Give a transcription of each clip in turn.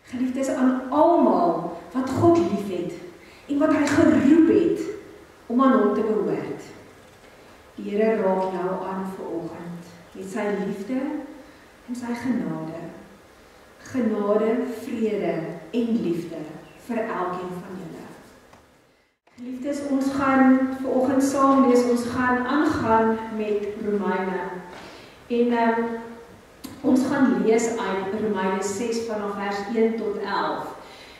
Geliefdes, aan almal wat God liefhet en wat hy geroep het om aan hom te behoort. Die Here raak nou aan vanoggend met sy liefde en sy genade. Genade, vrede en liefde vir elkeen van julle. Geliefdes, ons gaan vanoggend saam lees, ons gaan aangaan met Romeine. En ons gaan lees uit Romeine 6 vanaf vers 1 tot 11.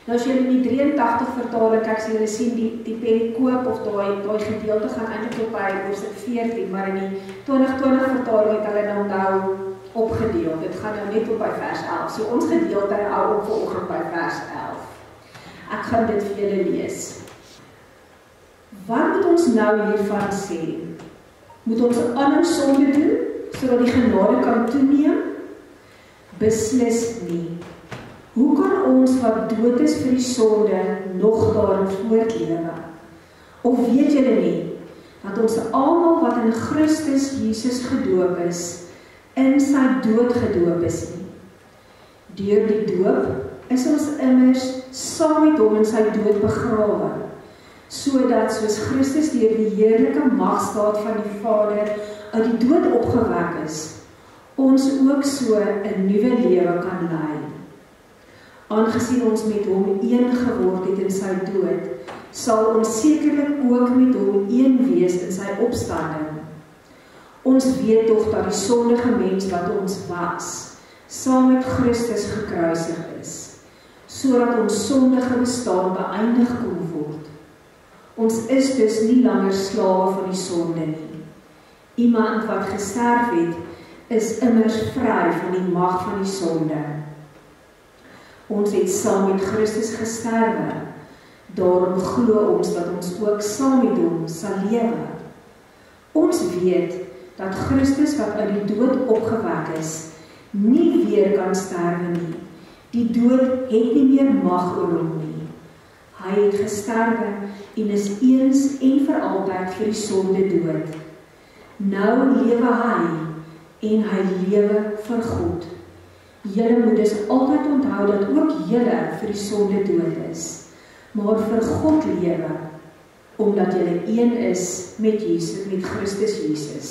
Nou as julle in die 83 vertaling kyk, sal julle sien die perikoop of daai gedeelte gaan eintlik tot by hoofstuk 14, maar in die 2020 vertaling het hulle nou opgedeel. Dit gaan nou net tot by vers 11. So ons gedeelte hou op vanoggend by vers 11. Ek gaan dit vir julle lees. Wat moet ons nou hiervan sê? Moet ons aanhou sonde doen, sodat die genade kan toeneem? Beslis nie. Hoe kan ons wat dood is vir die sonde nog daarin voortlewe? Of weet julle nie, dat ons almal wat in Christus Jesus gedoop is, in sy dood gedoop is nie? Deur die doop is ons immers saam met hom in sy dood begrawe, sodat soos Christus deur die heerlike magstaat van die Vader uit die dood opgewek is, ons ook so 'n nuwe lewe kan lei. Aangesien ons met hom een geword het in sy dood, sal ons sekerlik ook met hom een wees in sy opstanding. Ons weet tog dat die sondige mens wat ons was, saam met Christus gekruisig is, sodat ons sondige bestaan beëindig kon word. Ons is dus nie langer slawe van die sonde nie. Iemand wat gesterf het, is immers vry van die mag van die sonde. Ons het saam met Christus gesterwe, daarom glo ons dat ons ook saam met hom sal lewe. Ons weet dat Christus wat uit die dood opgewek is, nie weer kan sterwe nie. Die dood het nie meer mag oor hom nie. Hy het gesterwe en is eens en vir altyd vir die sonde dood. Nou lewe hy en hy lewe vir God. Julle moet dus altyd onthou dat ook julle vir die sonde dood is, maar vir God lewe, omdat julle een is met Jesus, met Christus Jesus.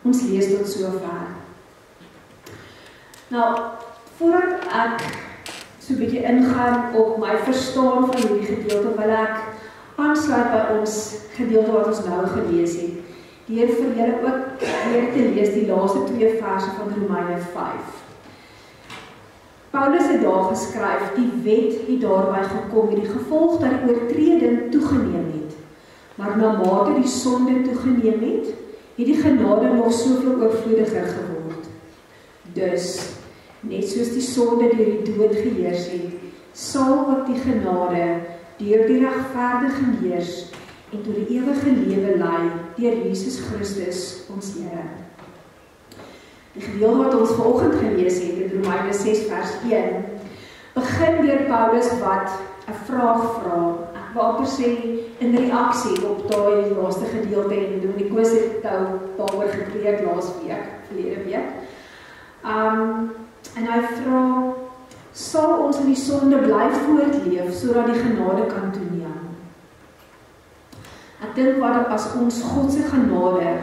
Ons lees tot sover. Nou, voordat ek so 'n bietjie ingaan op my verstaan van hierdie gedeelte, wil ek aansluit by ons gedeelte wat ons nou gelees het. Deur vir julle ook weer te lees die laaste 2 verse van Romeine 5. Paulus het daar geskryf, die wet het daarby gekom met die gevolg dat die oortreding toegeneem het. Maar na mate die sonde toegeneem het die genade nog soveel oorvloediger geword. Dus, net soos die sonde deur die dood geheers het, sal ook die genade deur die regverdiging heers en tot die ewige lewe lei deur Jesus Christus ons Here. Die gedeelte wat ons vanoggend gelees het in Romeine 6 vers 1 begin deur Paulus wat 'n vraag vra. Ek wil amper sê in reaksie op daai laaste gedeelte en Dominikoos het daaroor gepreek verlede week. En hy vra, sal ons in die sonde bly voortleef sodat die genade kan toeneem? Ek dink wat as ons God se genade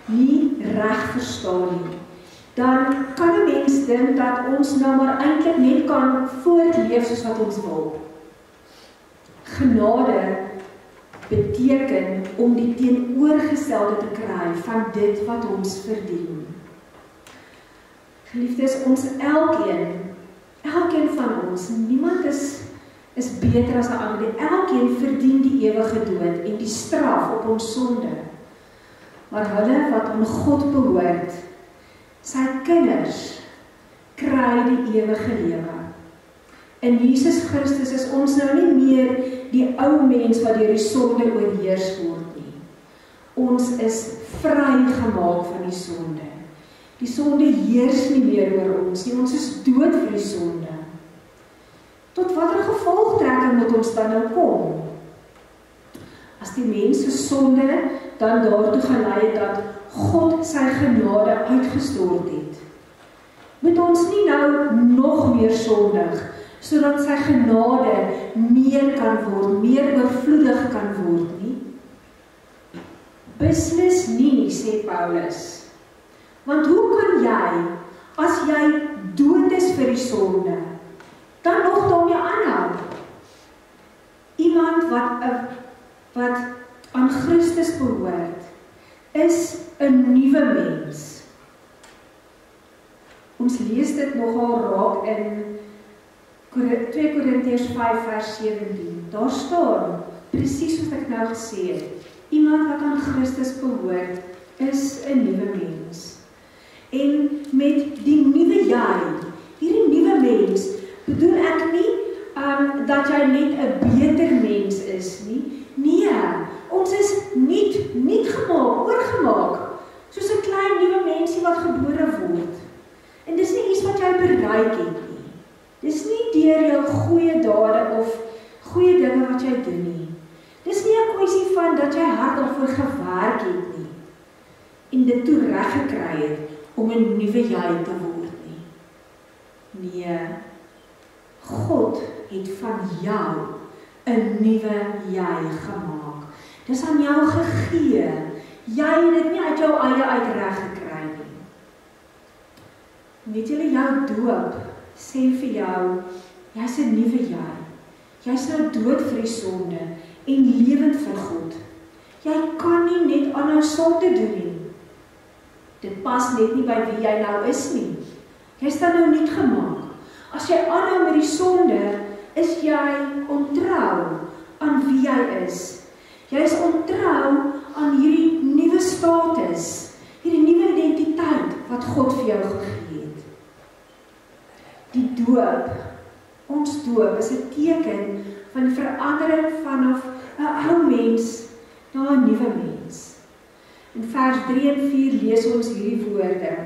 nie reg verstaan nie, dan kan 'n mens dink dat ons nou maar eintlik net kan voortleef soos wat ons wil. Genade beteken om die teenoorgestelde te kry van dit wat ons verdien. Geliefdes, ons elkeen van ons, niemand is beter as 'n ander. Elkeen verdien die ewige dood en die straf op ons sonde. Maar hulle wat aan God behoort, sy kinders, kry die ewige lewe. In Jesus Christus is ons nou nie meer die ou mens wat deur die sonde oorheers word nie. Ons is vrygemaak van die sonde. Die sonde heers nie meer oor ons nie. Ons is dood vir die sonde. Tot watter gevolgtrekking moet ons dan nou kom? As die mens se sonde dan daartoe gelei het dat God sy genade uitgestort het, moet ons nie nou nog meer sondig, sodat sy genade meer kan word, meer oorvloedig kan word nie? Beslis nie, sê Paulus. Want hoe kan jy, as jy dood is vir die sonde, dan nog daarmee aanhou? Iemand wat aan Christus behoort, is 'n nuwe mens. Ons lees dit nogal raak in 2 Korintiërs 5 vers 17. Daar staan, presies soos ek nou gesê het, iemand wat aan Christus behoort, is 'n nuwe mens. En met die nuwe jy, hierdie nuwe mens, bedoel ek nie dat jy net 'n beter mens is nie. Nee, ons is nie gemaak, oorgemaak, soos 'n klein nuwe mensie wat gebore word. En dis nie iets wat jy bereik het nie. Dis nie deur jou goeie dade of goeie dinge wat jy doen nie. Dis nie 'n kwessie van dat jy hard daarvoor gewerk het nie en dit toe reg gekry het om 'n nuwe jy te word nie. Nee, God het van jou 'n nuwe jy gemaak. Dis aan jou gegee. Jy het dit nie uit jou eie uit reg gekry nie. Weet julle, jou doop sê vir jou, jy's 'n nuwe jy. Jy's nou dood vir die sonde en lewend vir God. Jy kan nie net aanhou sonde doen nie. Dit pas net nie by wie jy nou is nie. Jy's dan nou nuut gemaak. As jy aanhou met die sonde, is jy ontrou aan wie jy is. Jy is ontrou aan hierdie nuwe status, hierdie nuwe identiteit wat God vir jou gegee het. Die doop, ons doop, is 'n teken van verandering vanaf 'n ou mens na 'n nuwe mens. In vers 3 en 4 lees ons hierdie woorde.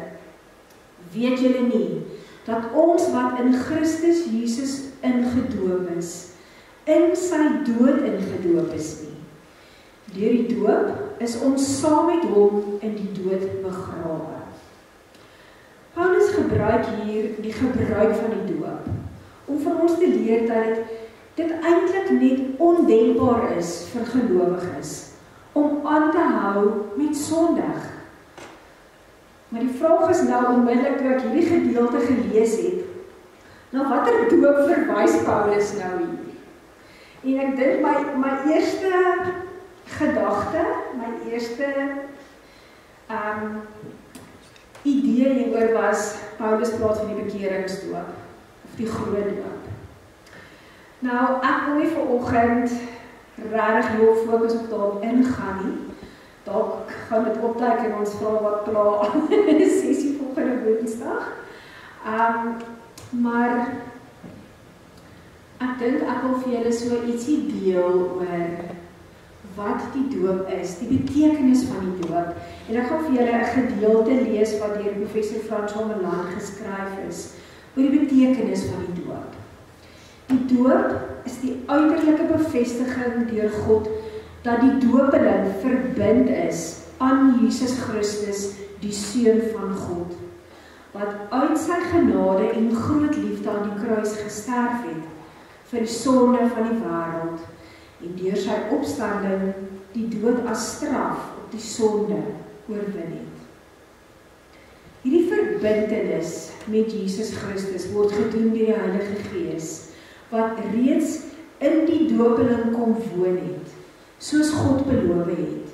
Weet julle nie, dat ons wat in Christus Jesus ingedoop is, in sy dood ingedoop is nie. Deur die doop is ons saam met hom in die dood begrawe. Paulus gebruik hier die gebruik van die doop, om vir ons te leer dat dit eintlik net ondenkbaar is vir gelowiges, om aan te hou met sondig. Maar die vraag is nou onmiddellik toe ek hierdie gedeelte gelees het, na watter doop verwys Paulus nou hier? En ek dink my eerste gedagte, my eerste idee hieroor was, Paulus praat van die bekeringsdoop, of die groot doop. Nou, ek wil nie vanoggend regtig heel fokus op daarop ingaan nie. Dalk gaan dit opduik en ons vra wat pla in 'n sessie volgende Woensdag. Maar ek dink ek wil vir julle so ietsie deel oor wat die doop is, die betekenis van die doop. En ek gaan vir julle 'n gedeelte lees wat deur professor François Melan geskryf is oor die betekenis van die doop. Die doop is die uiterlike bevestiging deur God dat die dopeling verbind is aan Jesus Christus, die Seun van God, wat uit sy genade en groot liefde aan die kruis gesterf het vir die sonde van die wêreld en deur sy opstanding die dood as straf op die sonde oorwin het. Hierdie verbintenis met Jesus Christus word gedoen deur die Heilige Gees, wat reeds in die dopeling kom woon het, soos God beloof het.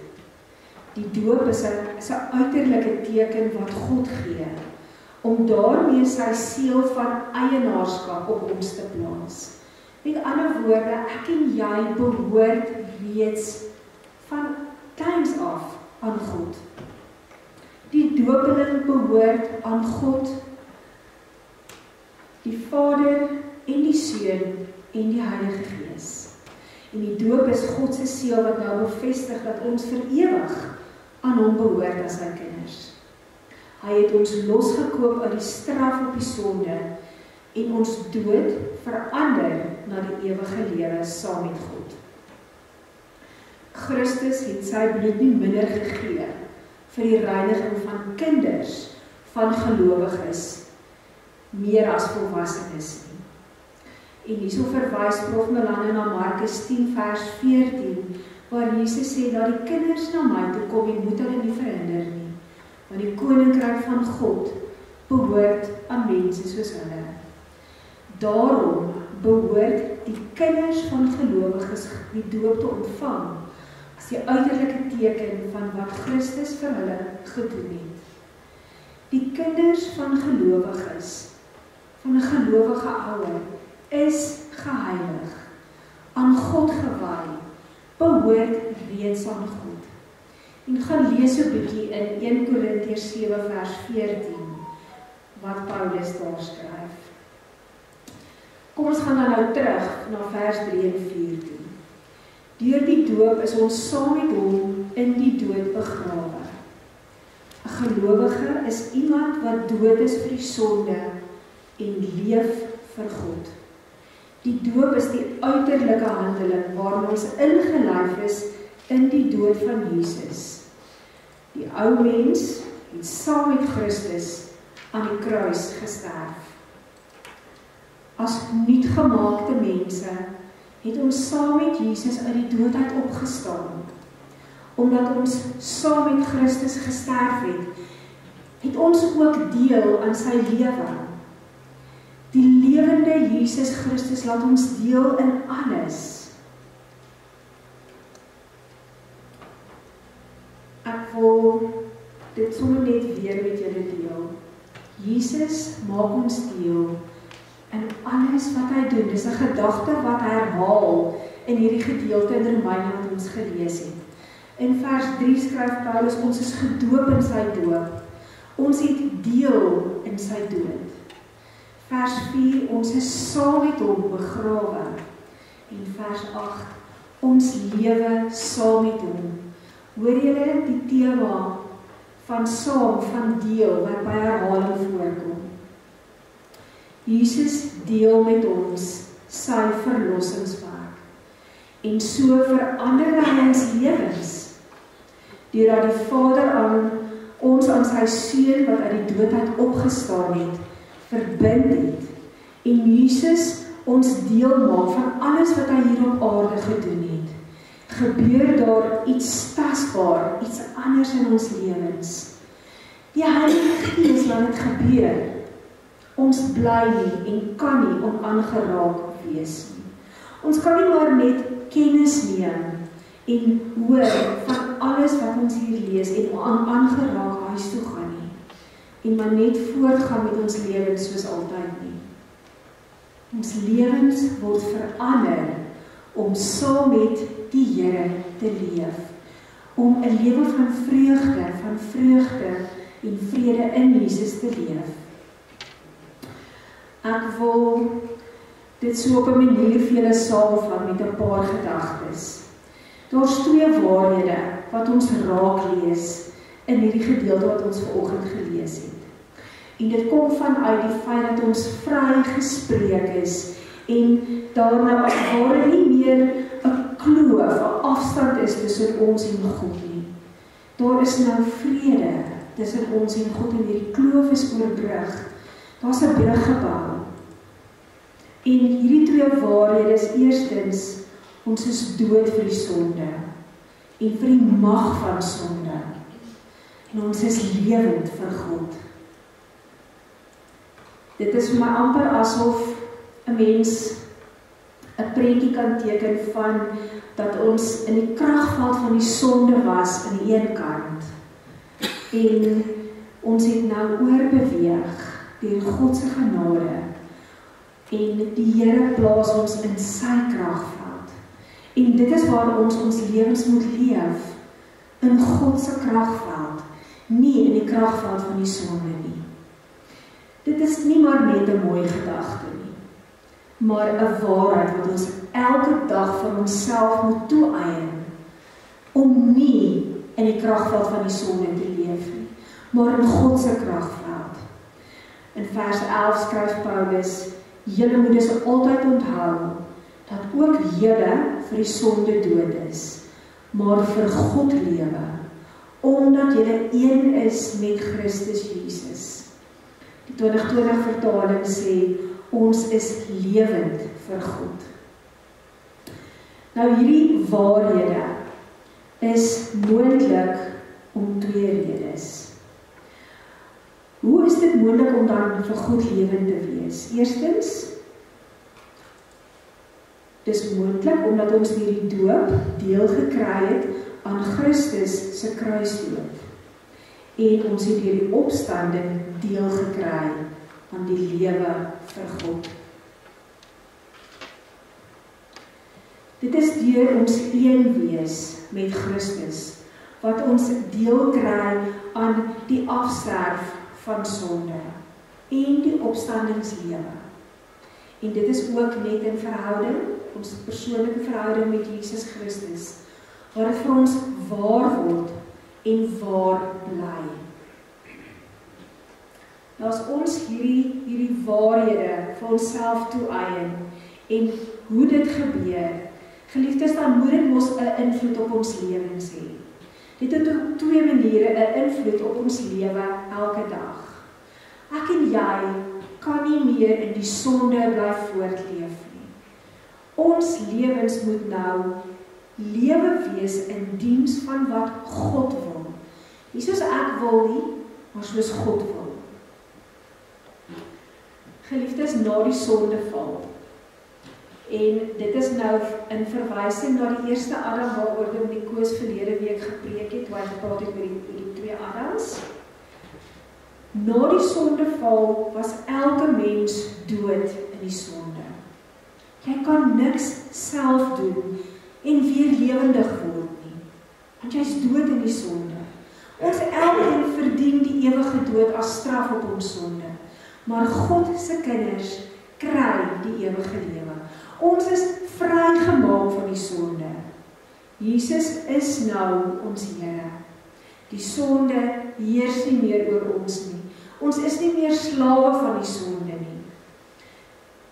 Die doop is 'n uiterlike teken wat God gee, om daarmee sy seël van eienaarskap op ons te plaas. Met ander woorde, ek en jy behoort reeds van kleins af aan God. Die dopeling behoort aan God, die Vader en die Seun en die Heilige Gees. En die doop is God se seël wat nou bevestig dat ons vir ewig aan hom behoort as sy kinders. Hy het ons losgekoop uit die straf op die sonde en ons dood verander na die ewige lewe saam met God. Christus het sy bloed nie minder gegee vir die reiniging van kinders, van gelowiges, meer as volwassenes nie. En hierso verwys Prof Melanie na Markus 10 vers 14, waar Jesus sê, dat die kinders na my toe kom en moet hulle nie verhinder nie, want die koninkryk van God behoort aan mense soos hulle. Daarom behoort die kinders van gelowiges die doop te ontvang as die uiterlike teken van wat Christus vir hulle gedoen het. Die kinders van gelowiges, van 'n gelowige ouer, is geheilig, aan God gewy, behoort reeds aan God. En gaan lees 'n bietjie in 1 Korintiërs 7 vers 14, wat Paulus daar skryf. Kom ons gaan dan nou terug na vers 3 en 4 toe. Deur die doop is ons saam met hom in die dood begrawe. 'n Gelowige is iemand wat dood is vir die sonde en leef vir God. Die doop is die uiterlike handeling waarin ons ingelyf is in die dood van Jesus. Die ou mens het saam met Christus aan die kruis gesterf. As nuutgemaakte mense het ons saam met Jesus uit die dood uit opgestaan. Omdat ons saam met Christus gesterf het ons ook deel aan sy lewe. Die lewende Jesus Christus laat ons deel in alles. Ek wil dit sommer net weer met julle deel. Jesus maak ons deel in alles wat hy doen. Dis 'n gedagte wat herhaal in hierdie gedeelte in Romeine wat ons gelees het. In vers 3 skryf Paulus, ons is gedoop in sy doop. Ons het deel in sy dood. Vers 4, ons is saam met hom begrawe. En vers 8, ons lewe saam met hom. Hoor julle die tema van saam, van deel, wat by herhaling voorkom. Jesus deel met ons sy verlossingswerk. En so verander hy ons lewens, deurdat die Vader ons aan sy Seun wat uit die dood uit opgestaan het, verbind het. En Jesus ons deel maak van alles wat hy hier op aarde gedoen het. Gebeur daar iets tasbaar, iets anders in ons lewens. Die Heilige Gees laat dit gebeur. Ons bly nie en kan nie onaangeraak wees nie. Ons kan nie maar net kennis neem en hoor van alles wat ons hier lees en aangeraak huis toe gaan nie. En maar net voortgaan met ons lewens soos altyd nie. Ons lewens word verander om saam met die Here te leef. Om 'n lewe van vreugde en vrede in Jesus te leef. Ek wil dit so op 'n manier vir julle saamvat met 'n paar gedagtes. Daar's 2 waarhede wat ons raak lees in hierdie gedeelte wat ons vanoggend gelees het. En dit kom vanuit die feit dat ons vry gespreek is en daarna as ware nie meer 'n kloof, 'n afstand is tussen ons en God nie. Daar is nou vrede tussen ons en God en hierdie kloof is oorbrug. Daar's 'n brug gebou. En hierdie 2 waarhede is eerstens, ons is dood vir die sonde en vir die mag van sonde. En ons is lewend vir God. Dit is vir my amper asof 'n mens 'n prentjie kan teken van dat ons in die kragveld van die sonde was aan die een kant. En ons het nou oorbeweeg deur God se genade. En die Here plaas ons in sy kragveld. En dit is waar ons lewens moet leef, in God se kragveld, nie in die kragveld van die sonde nie. Dit is nie maar net 'n mooi gedagte nie, maar 'n waarheid wat ons elke dag vir onsself moet toeëien, om nie in die kragveld van die sonde te leef nie, maar in God se kragveld. In vers 11 skryf Paulus, julle moet dus altyd onthou, dat ook julle vir die sonde dood is, maar vir God lewe, omdat julle een is met Christus Jesus. Die 2020 vertaling sê, ons is lewend vir God. Nou hierdie waarhede is moontlik om 2 redes. Hoe is dit moontlik om dan vir God lewend te wees? Eerstens, dis moontlik omdat ons deur die doop deel gekry het aan Christus se kruisdood. En ons het deur die opstanding deel gekry aan die lewe vir God. Dit is deur ons een wees met Christus, wat ons deel kry aan die afsterf van sonde en die opstandingslewe. En dit is ook net in verhouding, ons persoonlike verhouding met Jesus Christus, waar dit vir ons waar word en waar bly. Nou as ons hierdie waarhede vir onsself toeëien en hoe dit gebeur, geliefdes, dan moet dit mos 'n invloed op ons lewens hê. Dit het op 2 maniere 'n invloed op ons lewe elke dag. Ek en jy kan nie meer in die sonde bly voortleef nie. Ons lewens moet nou lewe wees in diens van wat God wil. Nie soos ek wil nie, maar soos God wil. Geliefdes, na die sondeval. En dit is nou in verwysing na die eerste Adam waaroor die Koos verlede week gepreek het, waar hy gepraat het met die 2 Adams. Na die sondeval was elke mens dood in die sonde. Jy kan niks self doen en weer lewendig word nie, want jy is dood in die sonde. Ons elkeen verdien die ewige dood as straf op ons sonde, maar God se kinders kry die ewige lewe. Ons is vrygemaak van die sonde. Jesus is nou ons Here. Die sonde heers nie meer oor ons nie. Ons is nie meer slawe van die sonde nie.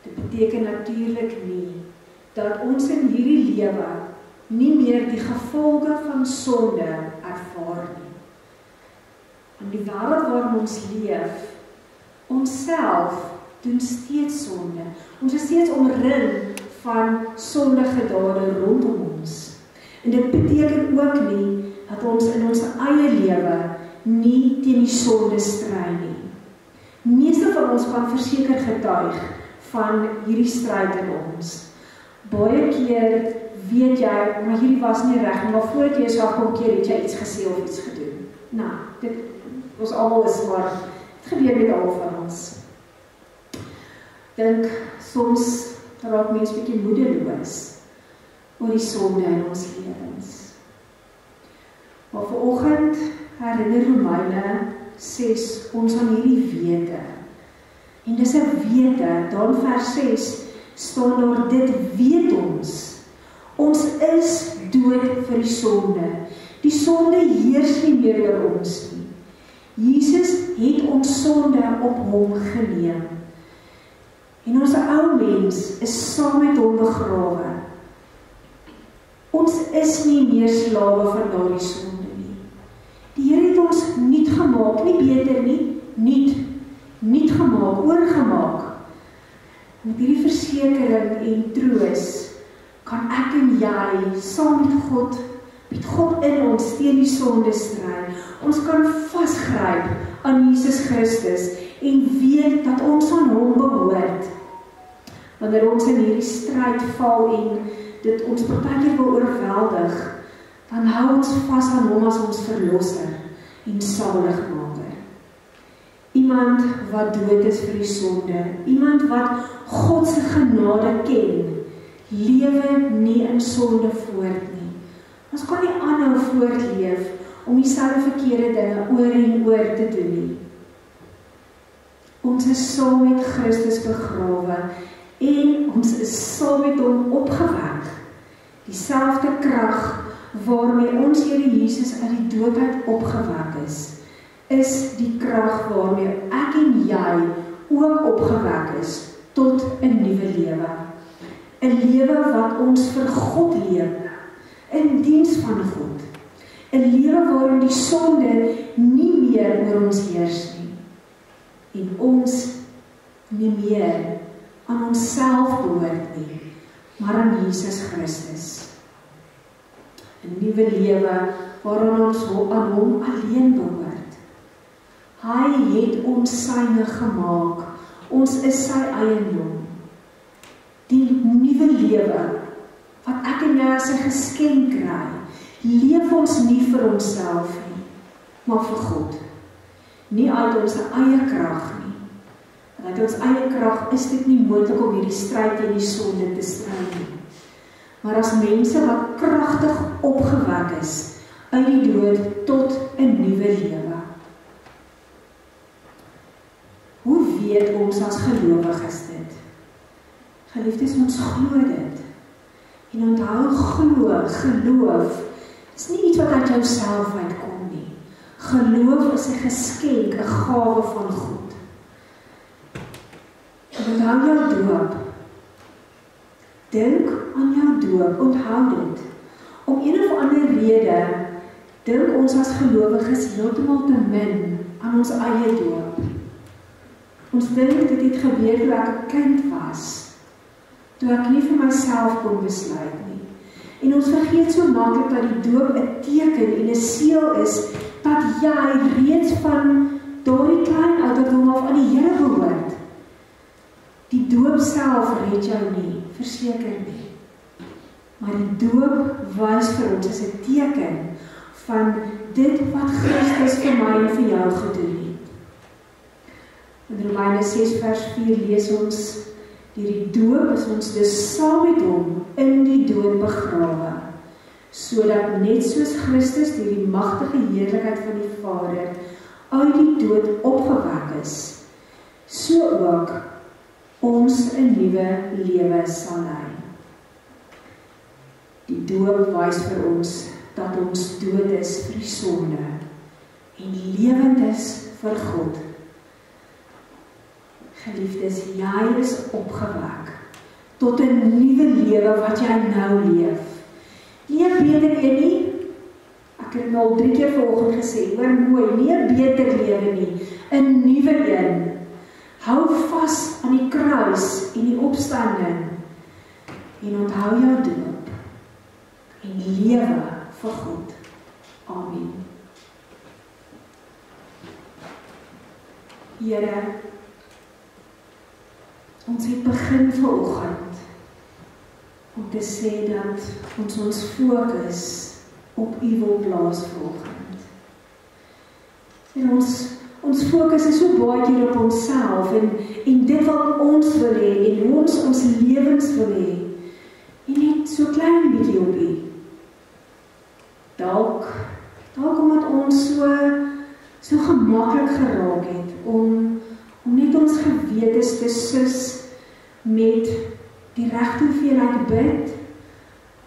Dit beteken natuurlik nie dat ons in hierdie lewe nie meer die gevolge van sonde ervaar nie. In die wêreld waarin ons leef, onsself doen steeds sonde. Ons is steeds omring van sondige dade rondom ons. En dit beteken ook nie dat ons in ons eie lewe nie teen die sonde stry nie. Meeste van ons kan verseker getuig van hierdie stryd in ons. Baie keer weet jy, maar hierdie was nie reg nie, maar voordat jy jouself kom keer, het jy iets gesê of iets gedoen. Nou, dit ons almal is maar, dit gebeur met almal van ons. Dink, soms raak mens bietjie moedeloos oor die sonde in ons lewens. Maar vanoggend herinner Romeine 6 ons aan hierdie wete. En dis 'n wete, dan vers 6 staan daar, dit weet ons. Ons is dood vir die sonde. Die sonde heers nie meer oor ons nie. Jesus het ons sonde op hom geneem. En ons ou mens is saam met hom begrawe. Ons is nie meer slawe van daardie sonde nie. Die Here het ons nuut gemaak, nie beter nie, nuut gemaak, oorgemaak. Met hierdie versekering en troos kan ek en jy saam met God in ons teen die sonde stry. Ons kan vasgryp aan Jesus Christus en weet dat ons aan hom behoort. Wanneer ons in hierdie stryd val en dit ons partykeer wil oorweldig, dan hou ons vas aan hom as ons verlosser en saligmaker. Iemand wat dood is vir die sonde, iemand wat God se genade ken, lewe nie in sonde voort nie. Ons kan nie aanhou voortleef om dieselfde verkeerde dinge oor en oor te doen nie. Ons is saam met Christus begrawe en ons is saam met hom opgewek. Dieselfde krag waarmee ons Here Jesus uit die dood uit opgewek is die krag waarmee ek en jy ook opgewek is tot 'n nuwe lewe. 'n Lewe wat ons vir God leef, in diens van God. 'n Lewe waarin die sonde nie meer oor ons heers nie. En ons nie meer aan onsself behoort nie, maar aan Jesus Christus. 'n nuwe lewe waaraan ons aan hom alleen behoort. Hy het ons syne gemaak, ons is sy eiendom. Die nuwe lewe wat ek en jy as 'n geskenk kry, leef ons nie vir onsself nie, maar vir God. Nie uit ons eie krag nie. Want uit ons eie krag is dit nie moontlik om hierdie stryd teen die sonde te stry nie. Maar as mense wat kragtig opgewek is uit die dood tot 'n nuwe lewe. Hoe weet ons as gelowiges dit? Geliefdes, ons glo dit. En onthou, geloof is nie iets wat uit jouself uitkom nie. Geloof is 'n geskenk, 'n gawe van God. En onthou jou doop. Dink aan jou doop, onthou dit. Om een of ander rede, dink ons as gelowiges heeltemal te min aan ons eie doop. Ons dink dit het gebeur toe ek 'n kind was, toe ek nie vir myself kon besluit nie. En ons vergeet so maklik dat die doop 'n teken en 'n seël is, dat jy reeds van daardie klein ouderdom af aan die Here behoort. Die doop self red jou nie, verseker nie. Maar die doop wys vir ons is 'n teken van dit wat Christus vir my en vir jou gedoen het. In Romeine 6 vers 4 lees ons, deur die doop is ons dus saam met hom in die dood begrawe, sodat net soos Christus deur die magtige heerlikheid van die Vader uit die dood opgewek is, so ook ons 'n nuwe lewe sal lei. Die doop wys vir ons dat ons dood is vir die sonde en lewend is vir God. Geliefdes, jy is opgewek tot 'n nuwe lewe wat jy nou leef. Nie 'n beter een nie. Ek het al 3 keer vanoggend gesê, hoor mooi, nie 'n beter lewe nie, 'n nuwe een. Hou vas aan die kruis en die opstanding en onthou jou doop en lewe vir God. Amen. Here, ons het begin vanoggend om te sê dat ons fokus op U wil plaas vanoggend. En ons fokus is so baie keer op onsself en dit wat ons wil hê en hoe ons lewens wil hê. En net so klein bietjie op U. Dalk omdat ons so gemaklik geraak het om net ons gewetes te sus met die regte hoeveelheid bid,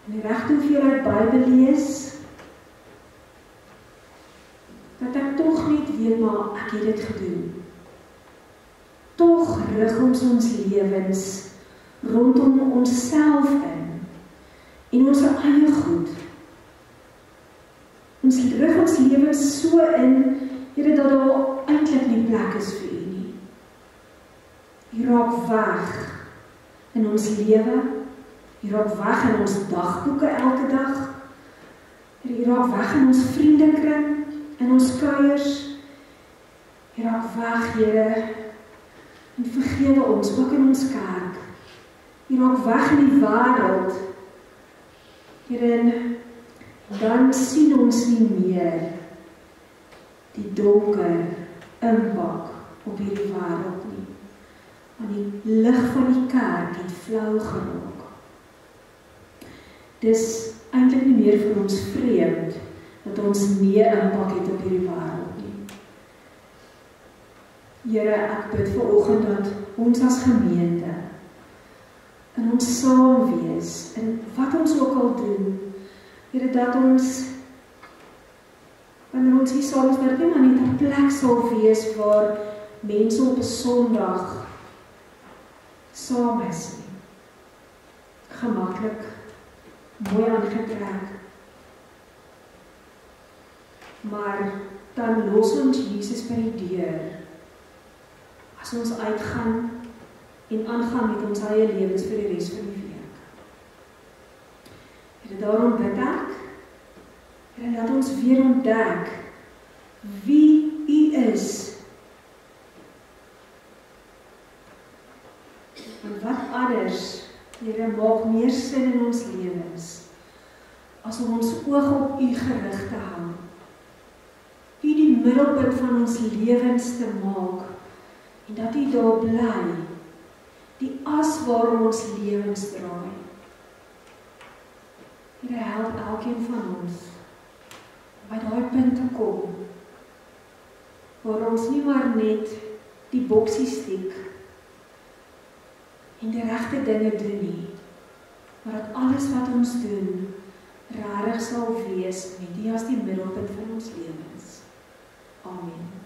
die regte hoeveelheid Bybel lees, dat ek tog net weet, maar ek het dit gedoen. Tog rig ons lewens rondom onsself in en ons eie goed. Ons rig ons lewens so in, Here, dat daar eintlik nie plek is vir U nie. U raak weg in ons lewe, U raak weg in ons dagboeke elke dag, U raak weg in ons vriendekring, in ons kuiers, U raak weg, Here, en vergewe ons, ook in ons kerk. U raak weg in die wêreld, Here, en dan sien ons nie meer die donker impak op hierdie wêreld nie. Want die lig van die kerk het flou geraak. Dis eintlik nie meer vir ons vreemd dat ons nie 'n impak het op hierdie wêreld nie. Here, ek bid vanoggend dat ons as gemeente in ons saam wees, in wat ons ook al doen, Here, dat ons, wanneer ons hier saam is, dat nie maar net 'n plek sal wees waar mense op 'n Sondag saam is nie. Gemaklik, mooi aangetrek. Maar dan los ons Jesus by die deur. As ons uitgaan, en aangaan met ons eie lewens vir die res van die week. Here, daarom bid ek, Here, laat ons weer ontdek wie U is. En wat anders, Here, maak meer sin in ons lewens, as om ons oog op U gerig te hou. U die middelpunt van ons lewens te maak, en dat U daar bly, die as waarom ons lewens draai. Here, help elkeen van ons, by daai punt te kom, waar ons nie maar net die boksie steek, en die regte dinge doen nie, maar dat alles wat ons doen, regtig sal wees met U as die middelpunt van ons lewens. Amen.